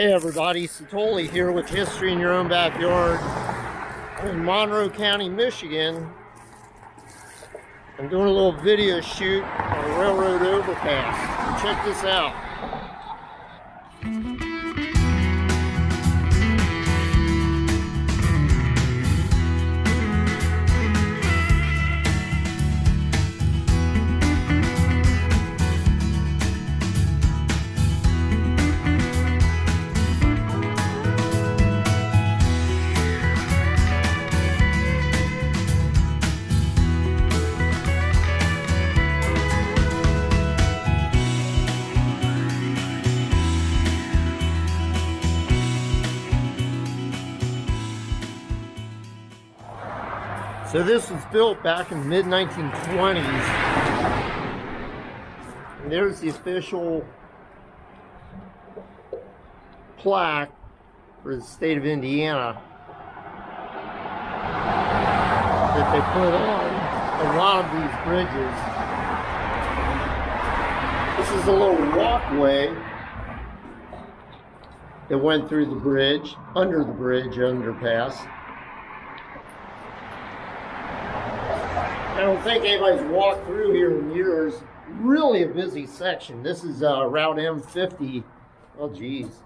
Hey everybody, Satoli here with History in Your Own Backyard. I'm in Monroe County, Michigan. I'm doing a little video shoot on a railroad overpass. Check this out. So this was built back in the mid-1920s. And there's the official plaque for the state of Indiana that they put on a lot of these bridges. This is a little walkway that went through the bridge, under the bridge, underpass. I don't think anybody's walked through here in years. Really a busy section. This is Route M50. Oh, geez.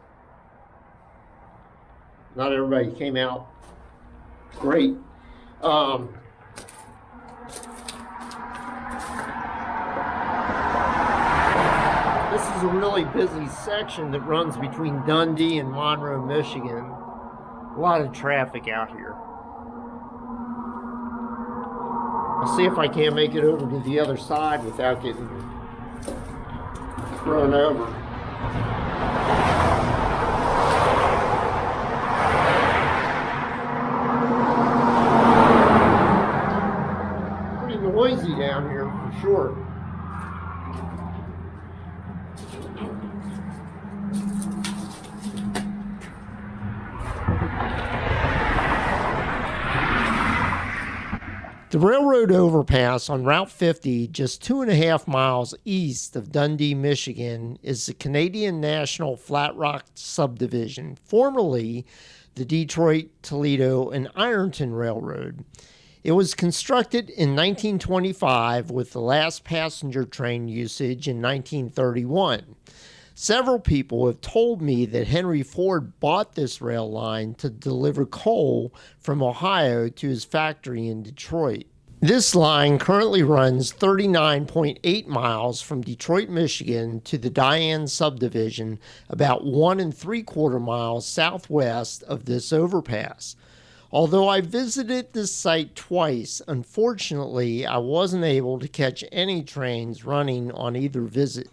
Not everybody came out great. This is a really busy section that runs between Dundee and Monroe, Michigan. A lot of traffic out here. I'll see if I can't make it over to the other side without getting run over. Pretty noisy down here for sure. The railroad overpass on Route 50, just 2.5 miles east of Dundee, Michigan, is the Canadian National Flat Rock Subdivision, formerly the Detroit, Toledo, and Ironton Railroad. It was constructed in 1925 with the last passenger train usage in 1931. Several people have told me that Henry Ford bought this rail line to deliver coal from Ohio to his factory in Detroit. This line currently runs 39.8 miles from Detroit, Michigan to the Diann Subdivision, about 1 3/4 miles southwest of this overpass. Although I visited this site twice, unfortunately I wasn't able to catch any trains running on either visit.